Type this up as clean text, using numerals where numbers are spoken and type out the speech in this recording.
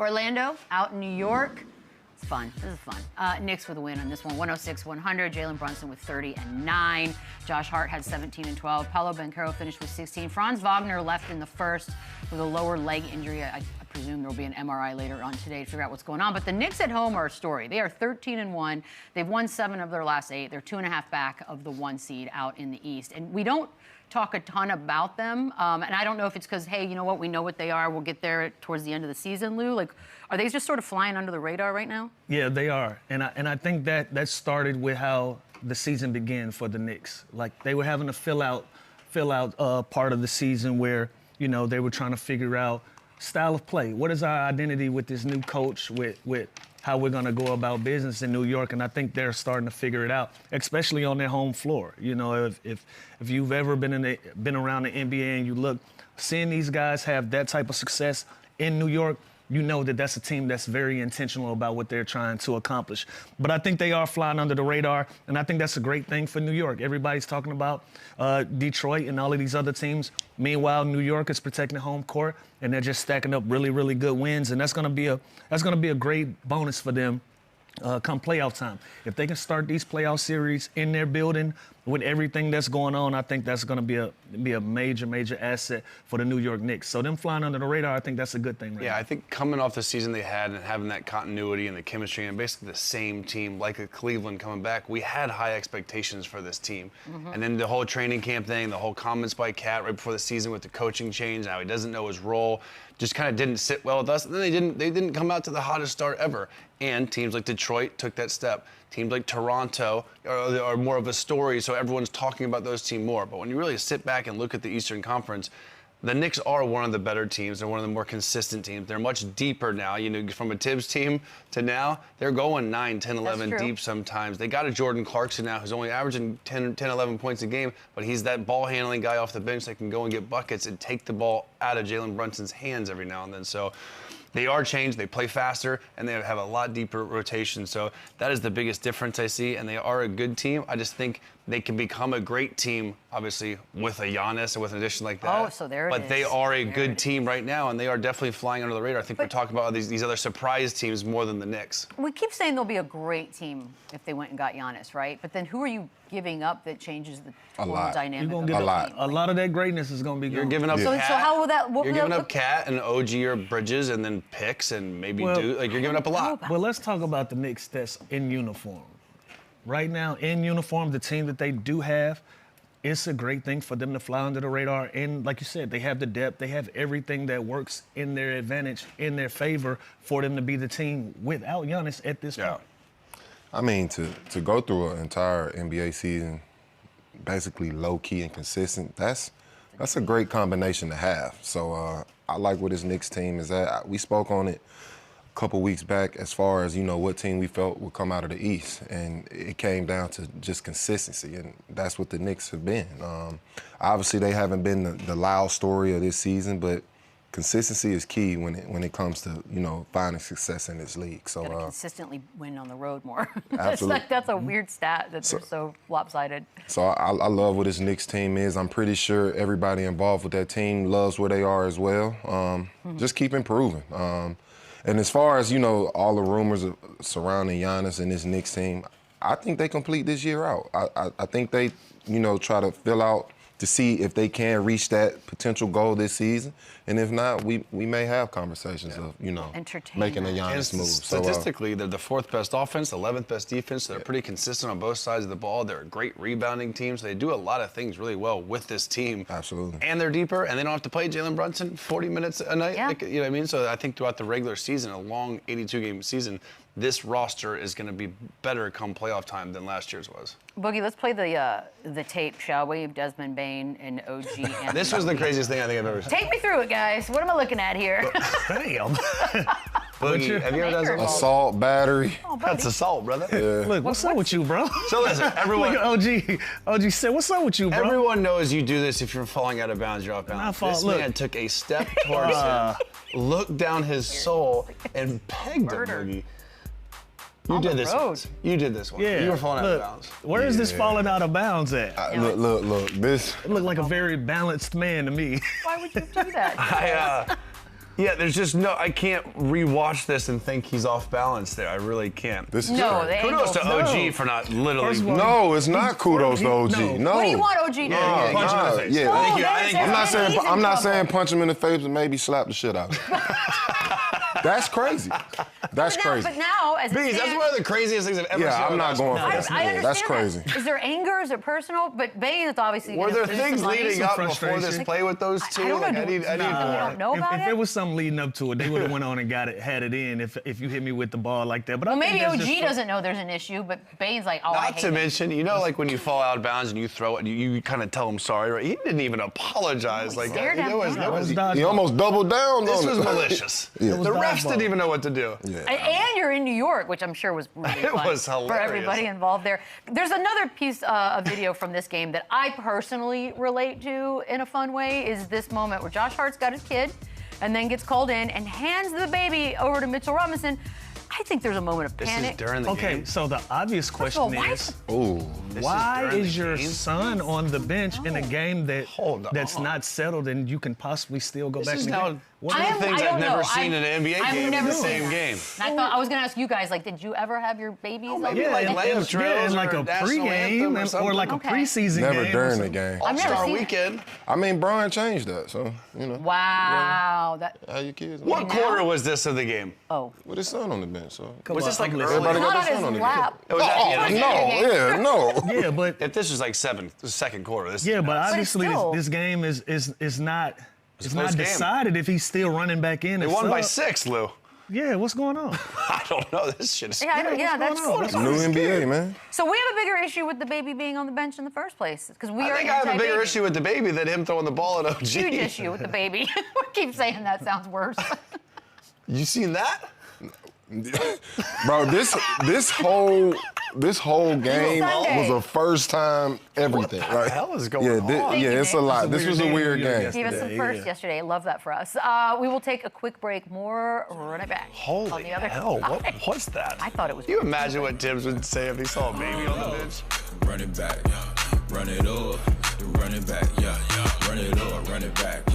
Orlando out in New York. It's fun. This is fun. Knicks with a win on this one, 106-100. Jalen Brunson with 30 and 9. Josh Hart had 17 and 12. Paolo Banchero finished with 16. Franz Wagner left in the first with a lower leg injury. I presume there'll be an MRI later on today to figure out what's going on. But the Knicks at home are a story. They are 13 and 1. They've won 7 of their last 8. They're 2.5 back of the 1 seed out in the East. And we don't talk a ton about them. And I don't know if it's because, hey, you know what? We know what they are. We'll get there towards the end of the season, Lou. Like, are they just sort of flying under the radar right now? Yeah, they are. And I think that started with how the season began for the Knicks. Like, they were having a fill out part of the season where, you know, they were trying to figure out style of play. What is our identity with this new coach, with how we're going to go about business in New York? And I think they're starting to figure it out, especially on their home floor. You know, if you've ever been around the NBA and you look, seeing these guys have that type of success in New York, you know that that's a team that's very intentional about what they're trying to accomplish. But I think they are flying under the radar, and I think that's a great thing for New York. Everybody's talking about Detroit and all of these other teams. Meanwhile, New York is protecting the home court, and they're just stacking up really, really good wins, and that's going to be a great bonus for them come playoff time. If they can start these playoff series in their building with everything that's going on, I think that's going to be a major, major asset for the New York Knicks. So them flying under the radar, I think that's a good thing. Right now. I think coming off the season they had and having that continuity and the chemistry and basically the same team, like a Cleveland coming back, we had high expectations for this team. And then the whole training camp thing, the whole comments by Cat right before the season with the coaching change, now he doesn't know his role, just kind of didn't sit well with us. And then they didn't come out to the hottest start ever. And teams like Detroit took that step. Teams like Toronto are more of a story, so everyone's talking about those teams more. But when you really sit back and look at the Eastern Conference, the Knicks are one of the better teams. They're one of the more consistent teams. They're much deeper now. You know, from a Tibbs team to now, they're going 9, 10, 11 deep sometimes. They got a Jordan Clarkson now who's only averaging 10, 11 points a game, but he's that ball-handling guy off the bench that can go and get buckets and take the ball out of Jalen Brunson's hands every now and then. So they are changed, they play faster, and they have a lot deeper rotation. So that is the biggest difference I see, and they are a good team. I just think they can become a great team, obviously, with a Giannis and with an addition like that. Oh, so there it is. But they are a good team right now, and they are definitely flying under the radar. I think we're talking about these other surprise teams more than the Knicks. We keep saying they'll be a great team if they went and got Giannis, right? But then who are you giving up that changes the total dynamic? You're gonna get a lot of that greatness is going to be You're giving up Cat. So how will that? You're giving up Cat and OG or Bridges and then picks and maybe you're giving up a lot. Well, let's talk about the Knicks that's in uniform. Right now, in uniform, the team that they do have, it's a great thing for them to fly under the radar. And like you said, they have the depth. They have everything that works in their advantage, in their favor, for them to be the team without Giannis at this point. I mean, to go through an entire NBA season, basically low-key and consistent, that's a great combination to have. So I like where this Knicks team is at. We spoke on it a couple weeks back as far as, you know, what team we felt would come out of the East. And it came down to just consistency, and that's what the Knicks have been. Obviously, they haven't been the loud story of this season, but consistency is key when it comes to, you know, finding success in this league. So gotta consistently win on the road more. Absolutely. That's a weird stat that they're so lopsided. So I love what this Knicks team is. I'm pretty sure everybody involved with that team loves where they are as well. Just keep improving. And as far as, you know, all the rumors surrounding Giannis and this Knicks team, I think they complete this year out. I think they, you know, try to fill out to see if they can reach that potential goal this season. And if not, we may have conversations of, you know, making a Giannis move. Statistically, they're the 4th best offense, 11th best defense. They're pretty consistent on both sides of the ball. They're a great rebounding team. So they do a lot of things really well with this team. Absolutely. And they're deeper, and they don't have to play Jalen Brunson 40 minutes a night. Like, you know what I mean? So I think throughout the regular season, a long 82-game season, this roster is going to be better come playoff time than last year's was. Boogie, let's play the tape, shall we? Desmond Bane and OG. This was the craziest thing I think I've ever seen. Take me through it, guys. What am I looking at here? Damn. Boogie, have you ever done something? Assault, battery. Oh, That's assault, brother. Yeah. Look, what's up with you, bro? So listen, everyone. Look, OG said, what's up with you, bro? Everyone knows you do this if you're falling out of bounds, you're off bounds. This man took a step towards him, looked down his soul, and pegged him, Boogie. You did this one. You did this one. Yeah. You were falling out of bounds. Where is this falling out of bounds at? Look. This looked like a very balanced man to me. Why would you do that? Yeah, there's just no. I can't rewatch this and think he's off balance there. I really can't. This is No, crazy. they Kudos to angles. OG for not literally. First of all, No, it's not kudos to OG. No. What do you want OG to do? Yeah, punch him in the face. Yeah. No, I think you- I that's- think you- that's I'm not he's in saying trouble. punch him in the face and maybe slap the shit out of him. That's crazy. That's crazy. But now, as it Bees, that's stands, one of the craziest things I've ever seen. Yeah, I'm on not going for basketball. that. I Yeah, understand that's that. crazy. Is there anger? Is it personal? But Bane is obviously. Were there things leading some up before frustration. this play with those two? I don't know. Like, I need Something we more. don't know about if it. there was something leading up to it, they would have went on and had it in. If you hit me with the ball like that, but Well, I think maybe that's OG just- doesn't know there's an issue, but Bane's like, oh, I Not hate to it. mention, you know, like when you fall out of bounds and you throw it, and you kind of tell him sorry, right? He didn't even apologize. Like stared that. at him. That was That was He almost doubled down this on was it. malicious. Yeah. It was The refs dodgeball. didn't even know what to do. Yeah. And you're in New York, which I'm sure was really It fun was for hilarious. everybody involved there. There's another piece of video from this game that I personally relate to in a fun way, is this moment where Josh Hart's got his kid and then gets called in and hands the baby over to Mitchell Robinson. I think there's a moment of This panic. is during the Okay, game. so the obvious First of all, question why is, Ooh. why during is the your game? son on the bench in a game Hold that's on. not settled and you can possibly still go back This is in the now game? two I am- things I I've don't never know. seen in an NBA I've game in never the seen same that. game. And I thought I was gonna ask you guys, like, did you ever have your babies? maybe over like there? lamb trails in like or a national anthem pregame or like a Okay. preseason Never game. or during the something. game. I've never All-Star seen it. weekend. I mean, Brian changed that, so, you know. Wow. That. How your kids? What now? quarter was this of the game? Oh. With his son on the bench, so. Was this like I'm early? Everybody Not got on their his son on the lap. It was at the end of the game. No, yeah, no. Yeah, but If this was like the second quarter. This yeah, but obviously still- this game is not It's it's a close not game. decided if he's still running back in. They and won by sub. 6, Lou. Yeah, what's going on? I don't know. This shit is. Yeah, I don't, yeah, that's what's New NBA, man. So we have a bigger issue with the baby being on the bench in the first place because we I are think I have a bigger anti-baby. issue with the baby than him throwing the ball at OG. Huge issue with the baby. We keep saying that sounds worse. You seen that? Bro, this whole game Sunday. was a first time everything. What the hell is going yeah, on? Thank yeah, you, it's a Nick. lot. It's a This was a weird weird game. game. Gave us some Yeah, first yeah. yesterday. Love that for us. We will take a quick break. More run it back. on Holy the other hell! What side. was that? I thought it was. Can you imagine what Tibbs would say if he saw a baby on the bench? Run it back, yeah. Run it up. Run it back, yeah, yeah. Run it up, run it back.